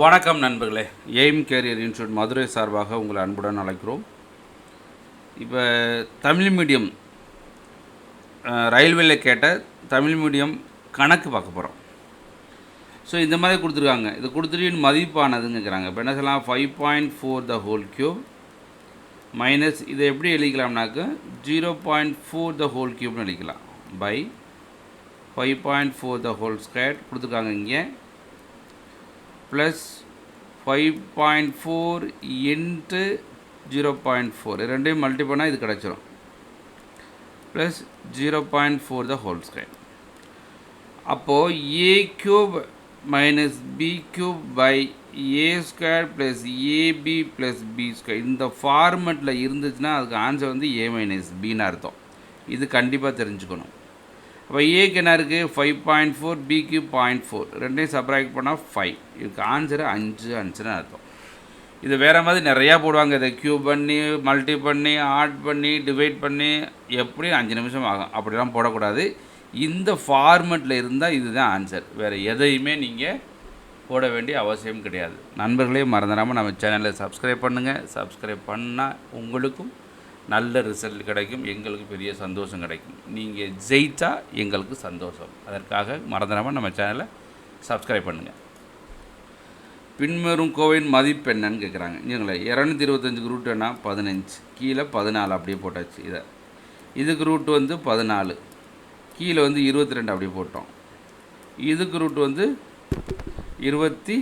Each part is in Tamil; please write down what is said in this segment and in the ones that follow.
வணக்கம் நண்பர்களே. எய்ம் கேரியர் இன்ஸ்டியூட் மதுரை சார்பாக உங்களை அன்புடன் அழைக்கிறோம். இப்போ தமிழ் மீடியம் ரயில்வேல கேட்ட தமிழ் மீடியம் கணக்கு பார்க்க போகிறோம். ஸோ இந்த மாதிரி கொடுத்துருக்காங்க. இது கொடுத்துட்டு மதிப்பானதுங்கிறாங்க. இப்போ என்ன சொல்லலாம், 5.4 த ஹோல் கியூப் மைனஸ் இதை எப்படி எழுதிக்கலாம்னாக்க 0.4 த ஹோல் கியூப்னு எழுதிக்கலாம் பை 5.4 த ஹோல் ஸ்கொயர் கொடுத்துருக்காங்க இங்கே ப்ளஸ் 5.4 இன்ட்டு 0.4 ரெண்டையும் மல்டி பண்ணால் இது கிடச்சிரும் ப்ளஸ் 0.4 த ஹோல் ஸ்கொயர். அப்போது A cube minus B cube by A square plus AB plus B square இந்த ஃபார்மெட்டில் இருந்துச்சுன்னா அதுக்கு ஆன்சர் வந்து ஏ மைனஸ் பின்னு அர்த்தம். இது கண்டிப்பாக தெரிஞ்சுக்கணும். அப்போ ஏக்கு என்ன இருக்குது 5.4, பிக்கு 0.4 ரெண்டையும் சப்ராக்ட் பண்ணால் 5. இதுக்கு ஆன்சரு 5 ஆன்சர்னு அர்த்தம். இது வேறு மாதிரி நிறையா போடுவாங்க. இதை க்யூப் பண்ணி மல்டி பண்ணி ஆட் பண்ணி டிவைட் பண்ணி எப்படி 5 நிமிஷம் ஆகும். அப்படிலாம் போடக்கூடாது. இந்த ஃபார்மெட்டில் இருந்தால் இதுதான் ஆன்சர். வேறு எதையுமே நீங்கள் போட வேண்டிய அவசியம் கிடையாது. நண்பர்களே, மறந்துடாமல் நம்ம சேனலை சப்ஸ்கிரைப் பண்ணுங்கள். சப்ஸ்கிரைப் பண்ணால் உங்களுக்கும் நல்ல ரிசல்ட் கிடைக்கும், எங்களுக்கு பெரிய சந்தோஷம் கிடைக்கும். நீங்கள் ஜெயித்தா எங்களுக்கு சந்தோஷம். அதற்காக மறந்துடாமல் நம்ம சேனலை சப்ஸ்கிரைப் பண்ணுங்கள். பின்வரும் கோவையின் மதிப்பு என்னன்னு கேட்குறாங்க. இல்லைங்களா, 225க்கு ரூட் என்ன 15, கீழே 14 அப்படியே போட்டாச்சு. இதுக்கு ரூட் வந்து 14, கீழே வந்து 22 அப்படியே போட்டோம். இதுக்கு ரூட் வந்து 22,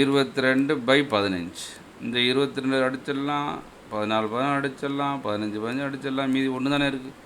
22 பை 15. இந்த 22 அடிச்சிடலாம், 14 அடிச்சிடலாம், 15 அடிச்சிடலாம், மீதி ஒன்று தானே இருக்குது.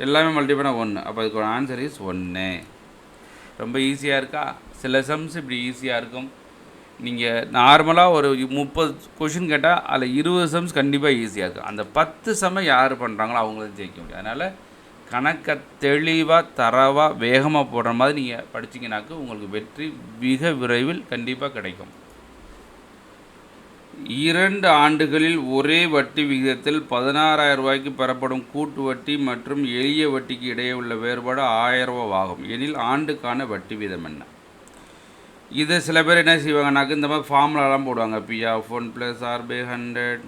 எல்லாமே மல்டி பண்ணால் 1. அப்போ அதுக்கு ஆன்சர் இஸ் 1. ரொம்ப ஈஸியாக இருக்கா? சில சம்ஸ் இப்படி ஈஸியாக இருக்கும். நீங்கள் நார்மலாக ஒரு 30 கொஷின் கேட்டால் அதில் 20 சம்ஸ் கண்டிப்பாக ஈஸியாக இருக்கும். அந்த 10 சம்மை யார் பண்ணுறாங்களோ அவங்களும் ஜெயிக்க முடியும். அதனால் கணக்கை தெளிவாக தரவாக வேகமாக போடுற மாதிரி நீங்கள் படிச்சிங்கனாக்கு உங்களுக்கு வெற்றி மிக விரைவில் கண்டிப்பாக கிடைக்கும். 2 ஆண்டுகளில் ஒரே வட்டி விகிதத்தில் 16,000 ரூபாய்க்கு பெறப்படும் கூட்டு வட்டி மற்றும் எளிய வட்டிக்கு இடையே உள்ள வேறுபாடு 1000 ரூபா ஆகும் எனில் ஆண்டுக்கான வட்டி வீதம் என்ன? இதை சில பேர் என்ன செய்வாங்கனாக்க இந்த மாதிரி ஃபார்முலாலாம் போடுவாங்க. P(1 + R/100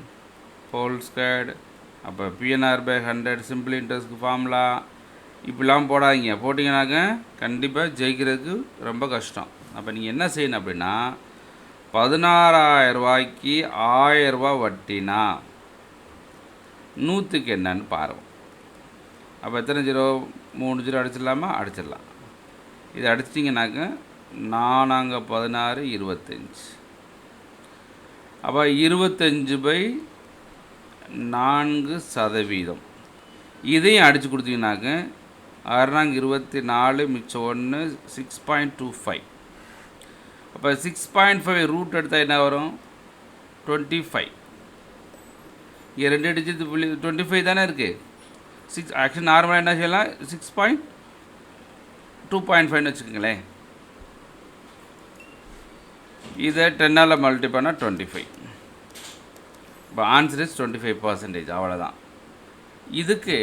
ஹோல் ஸ்கொயர்டு), அப்போ P(n/100) சிம்பிள் இன்ட்ரெஸ்ட்க்கு ஃபார்முலா இப்படிலாம் போடாதீங்க. போட்டிங்கனாக்க கண்டிப்பாக ஜெயிக்கிறதுக்கு ரொம்ப கஷ்டம். அப்போ நீங்கள் என்ன செய்யணும் அப்படின்னா, 16,000 ரூபாய்க்கு 1000 ரூபா வட்டினா 100க்கு என்னன்னு பாருங்கள். அப்போ எத்தனை 0? 3 0 அடிச்சிடலாமா? அடிச்சிடலாம். இது அடிச்சிட்டிங்கனாக்க 4 16 25. அப்போ 25/4%. இதையும் அடித்து கொடுத்தீங்கன்னாக்க 6 24 மிச்சம் 1 6.25. அப்போ 6.5 ரூட் எடுத்தால் என்ன வரும்? 25. இங்கே 2 டிஜிட் 25 தானே இருக்குது. 6 ஆக்சுவலி நார்மலாக என்ன செய்யலாம், 2.5ன்னு வச்சுக்கோங்களேன். இதை 10ஆல் மல்டி பண்ணால் 25. இப்போ ஆன்சர் இஸ் 25%. அவ்வளோதான். இதுக்கு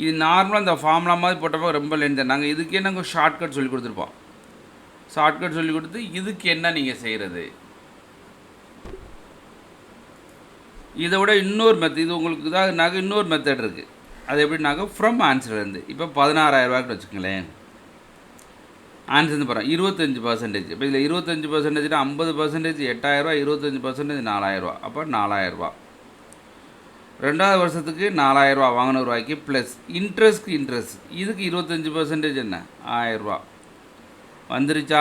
இது நார்மலாக இந்த ஃபார்முலா மாதிரி போட்டப்போ ரொம்ப லென்த். நாங்கள் இதுக்கே நாங்கள் ஷார்ட்கட் சொல்லி கொடுத்துருப்போம். ஷார்ட்கட் சொல்லி கொடுத்து இதுக்கு என்ன நீங்கள் செய்கிறது, இதை விட இன்னொரு மெத்தட், இது உங்களுக்கு இதாக இன்னொரு மெத்தட் இருக்குது. அது எப்படின்னாக்க ஃப்ரம் ஆன்சர்லேருந்து இப்போ 16,000 ரூபாய்க்கு வச்சுக்கோங்களேன். ஆன்சர் வந்து பாருங்கள் 25%. இப்போ இதில் 25%னா 50%, 8,000 ரூபா, 25% 4,000 ரூபா. அப்போ 4,000 ரூபா. 2வது வருஷத்துக்கு 4,000 ரூபா வாங்கின ரூபாய்க்கு ப்ளஸ் இன்ட்ரெஸ்ட்க்கு இன்ட்ரெஸ்ட். இதுக்கு 25% என்ன 1000 ரூபா வந்துருச்சா?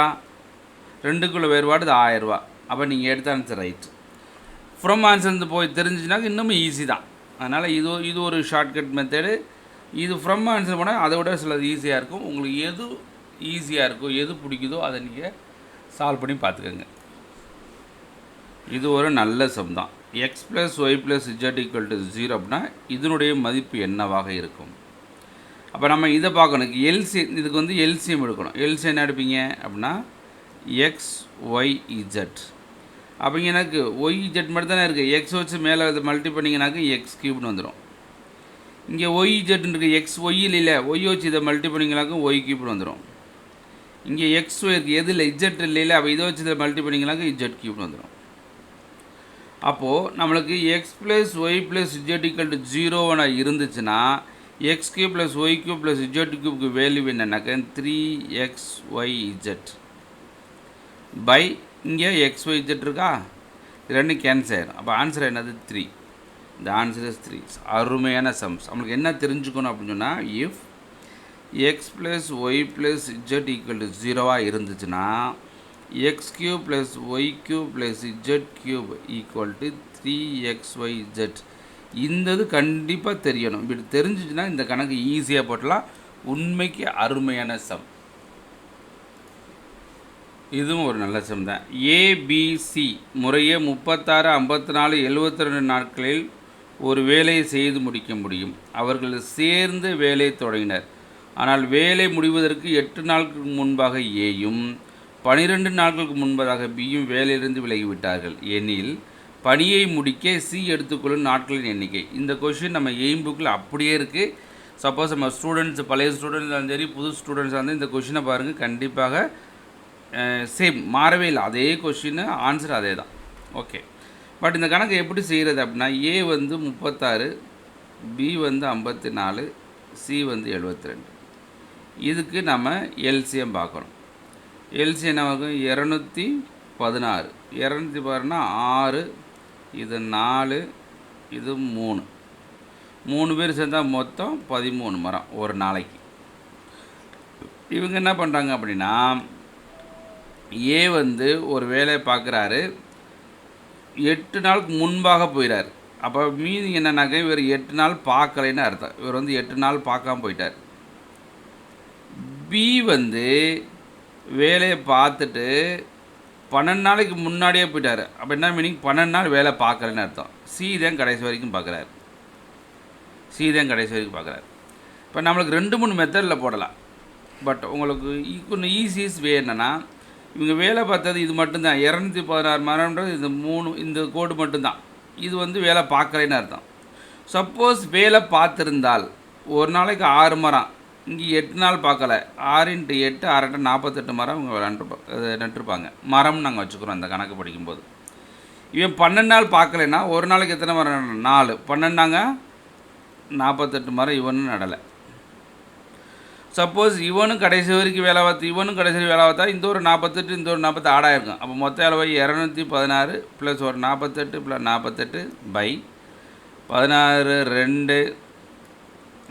2க்குள்ள வேறுபாடு இது 1000 ரூபா. அப்போ நீங்கள் எடுத்த ஆன்சர் ரைட். ஃப்ரம் ஆன்சர் போய் தெரிஞ்சுச்சுனாக்க இன்னமும் ஈஸி தான். அதனால் இது ஒரு ஷார்ட்கட் மெத்தடு. இது ஃப்ரம் ஆன்சர் போனால் அதை விட சிலது ஈஸியாக இருக்கும். உங்களுக்கு எது ஈஸியாக இருக்கோ, எது பிடிக்குதோ அதை நீங்கள் சால்வ் பண்ணி பார்த்துக்கோங்க. இது ஒரு நல்ல சம் தான். x + y + z = 0 அப்படின்னா இதனுடைய மதிப்பு என்னவாக இருக்கும்? அப்போ நம்ம இதை பார்க்கணும். இதுக்கு வந்து எல்சிஎம் எடுக்கணும். எல்சிஎம் என்ன எடுப்பீங்க அப்படின்னா எக்ஸ் ஒய் இஜெட். அப்போ எனக்கு ஒய் இஜெட் மட்டும் தானே இருக்குது. எக்ஸ் வச்சு மேலே இதை மல்டி பண்ணிங்கனாக்க எக்ஸ் கியூப்னு வந்துடும். இங்கே ஒய் இஜெட்னு இருக்குது. எக்ஸ் ஒய் இல்லை, ஒய் வச்சு இதை மல்டி பண்ணிங்கனாக்க ஒய் கியூப்னு வந்துடும். இங்கே எக்ஸ் இருக்குது, எது இல்லை இஜெட் இல்லையில, அப்போ இதை வச்சு இதை மல்டி பண்ணிங்களாங்க இஜெட் கியூப்னு வந்துடும். அப்போது நம்மளுக்கு X plus Y plus Z equal to 0 இருந்துச்சுன்னா X cube plus Y cube plus Z கியூப்க்கு வேல்யூ என்னன்னாக்க 3xyz பை இங்கே xyz இருக்கா, ரெண்டு கேன்சல் ஆயிடும். அப்போ ஆன்சர் என்னது 3. இந்த ஆன்சர் இஸ் 3. அருமையான சம்ஸ். நம்மளுக்கு என்ன தெரிஞ்சுக்கணும் அப்படின்னு சொன்னால், if x plus Y plus Z equal to 0 இருந்துச்சுன்னா X cube plus Y cube plus z cube equal to 3xyz. இந்த இது கண்டிப்பாக தெரியணும். இப்படி தெரிஞ்சிச்சுன்னா இந்த கணக்கு ஈஸியாக போட்டலாம். உண்மைக்கு அருமையான சம். இதுவும் ஒரு நல்ல சம் தான். ஏபிசி முறையே 36, 54, 72 நாட்களில் ஒரு வேலையை செய்து முடிக்க முடியும். அவர்கள் சேர்ந்து வேலை தொடங்கினர். ஆனால் வேலை முடிவதற்கு 8 நாட்களுக்கு முன்பாக ஏயும் 12 நாட்களுக்கு முன்பதாக பியும் வேலையிலிருந்து விலகிவிட்டார்கள் எனில் பணியை முடிக்க சி எடுத்துக்கொள்ளும் நாட்களின் எண்ணிக்கை. இந்த கொஷின் நம்ம எய்ம் புக்கில் அப்படியே இருக்குது. சப்போஸ் நம்ம ஸ்டூடெண்ட்ஸ், பழைய ஸ்டூடெண்ட்ஸ் இருந்தாலும் சரி, புது ஸ்டூடெண்ட்ஸாக இருந்தால் இந்த கொஷினை பாருங்கள், கண்டிப்பாக சேம், மாறவே இல்லை. அதே கொஷின், ஆன்சர் அதே தான். ஓகே, பட் இந்த கணக்கு எப்படி செய்கிறது அப்படின்னா, ஏ வந்து 36, பி வந்து 54, சி வந்து 72. இதுக்கு நம்ம எல்சிஎம் பார்க்கணும். எல்சிஎம் என்ன ஆகும்? 216. 216னா 6, இது 4, இது 3. 3 பேர் சேர்ந்தால் மொத்தம் 13 மரம் ஒரு நாளைக்கு. இவங்க என்ன பண்ணுறாங்க அப்படின்னா, ஏ வந்து ஒரு வேலையை பார்க்குறாரு, 8 நாளுக்கு முன்பாக போயிடார். அப்போ மீதி என்னன்னாக்க இவர் 8 நாள் பார்க்கலைன்னு அர்த்தம். இவர் வந்து 8 நாள் பார்க்காம போயிட்டார். பி வந்து வேலையை பார்த்துட்டு 12 நாளைக்கு முன்னாடியே போயிட்டார். அப்போ என்ன மீனிங்? 12 நாள் வேலை பார்க்கலன்னு அர்த்தம். சி தான் கடைசி வரைக்கும் பார்க்குறாரு. இப்போ நம்மளுக்கு 2-3 மெத்தடில் போடலாம். பட் உங்களுக்கு கொஞ்சம் ஈஸியஸ்ட் வே என்னென்னா, இவங்க வேலை பார்த்தது இது மட்டும்தான். 216 மரம்ன்றது இது 3, இந்த கோடு மட்டும்தான். இது வந்து வேலை பார்க்கலைன்னு அர்த்தம். சப்போஸ் வேலை பார்த்துருந்தால் ஒரு நாளைக்கு 6 மரம், இங்கே 8 நாள் பார்க்கல, 6 × 8 6 48 மரம் இவங்க நட்டுருப்பாங்க. மரம்னு நாங்கள் வச்சுக்கிறோம் அந்த கணக்கு படிக்கும்போது. இவன் 12 நாள் பார்க்கலைன்னா ஒரு நாளைக்கு எத்தனை மரம்? 4. 12 48 மரம் இவனும் நடலை. சப்போஸ் இவனும் கடைசி வரைக்கும் வேலை பார்த்து இவனும் கடைசி வரைக்கும் வேலை பார்த்தா இந்த ஒரு 48, இந்த ஒரு 48 ஆயிருக்கும். அப்போ மொத்த அளவு 216 ப்ளஸ் ஒரு 48 + 48 பை 16 2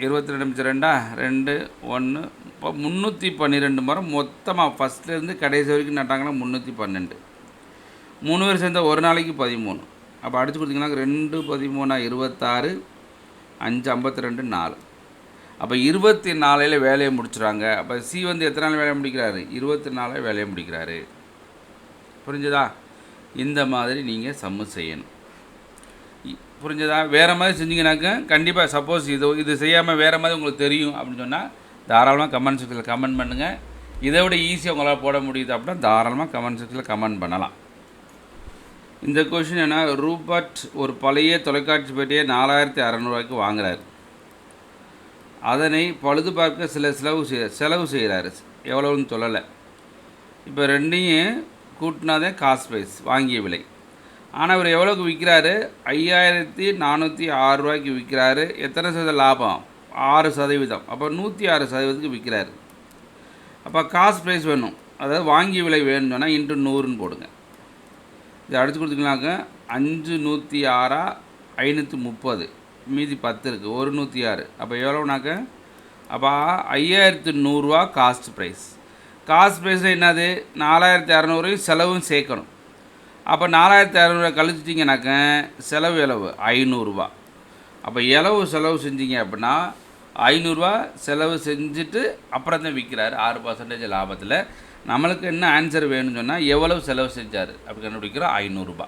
22 2 2 1 இப்போ 312 மரம் மொத்தமாக ஃபஸ்ட்லேருந்து கடைசி வரைக்கும் நட்டாங்கன்னா 312. 3 பேர் சேர்ந்தால் ஒரு நாளைக்கு 13. அப்போ அடித்து கொடுத்திங்கன்னா 2 13 26, 5 52 4. அப்போ 24 வேலையை முடிச்சுறாங்க. அப்போ சி வந்து எத்தனை நாள் வேலையை முடிக்கிறாரு? 24 வேலையை முடிக்கிறாரு. புரிஞ்சதா? இந்த மாதிரி நீங்கள் சம்மு செய்யணும். புரிஞ்சதா? வேறு மாதிரி செஞ்சிங்கனாக்க கண்டிப்பாக, சப்போஸ் இது செய்யாமல் வேறு மாதிரி உங்களுக்கு தெரியும் அப்படின்னு சொன்னால் தாராளமாக கமெண்ட் செக்ஷனில் கமெண்ட் பண்ணுங்கள். இதை விட ஈஸியாக உங்களால் போட முடியுது அப்படின்னா தாராளமாக கமெண்ட் செக்ஷனில் கமெண்ட் பண்ணலாம். இந்த கொஷின் என்ன, ரூபர்ட் ஒரு பழைய தொலைக்காட்சி பெட்டியை 4600 வாங்குறாரு. அதனை பழுது பார்க்க சில செலவு செய்கிறாரு. எவ்வளோன்னு சொல்லலை. இப்போ ரெண்டையும் கூட்டினாதான் காஸ்ட் ப்ரைஸ், வாங்கிய விலை. ஆனால் இவர் எவ்வளோக்கு விற்கிறாரு? 5406 விற்கிறாரு. எத்தனை சதவீத லாபம்? 6%. அப்போ 106% விற்கிறாரு. அப்போ காஸ்ட் ப்ரைஸ் வேணும், அதாவது வாங்கிய விலை வேணும்னு சொன்னால் × 100ன்னு போடுங்க. இதை அடித்து கொடுத்தீங்கன்னாக்க 5 106 530, மீதி 10 இருக்குது, 106. அப்போ எவ்வளோனாக்க அப்போ 5100 காஸ்ட் ப்ரைஸ். காஸ்ட் ப்ரைஸ் என்னது? 4600 செலவும் சேர்க்கணும். அப்போ 4600 கழிச்சிட்டிங்கனாக்க செலவு எவ்வளவு? 500. அப்போ செலவு செஞ்சீங்க அப்படின்னா 500 செலவு செஞ்சுட்டு அப்புறம் தான் விற்கிறாரு 6% லாபத்தில். நம்மளுக்கு என்ன ஆன்சர் வேணும்னு சொன்னால் எவ்வளவு செலவு செஞ்சார் அப்படி கண்டுபிடிக்கிறோம், 500.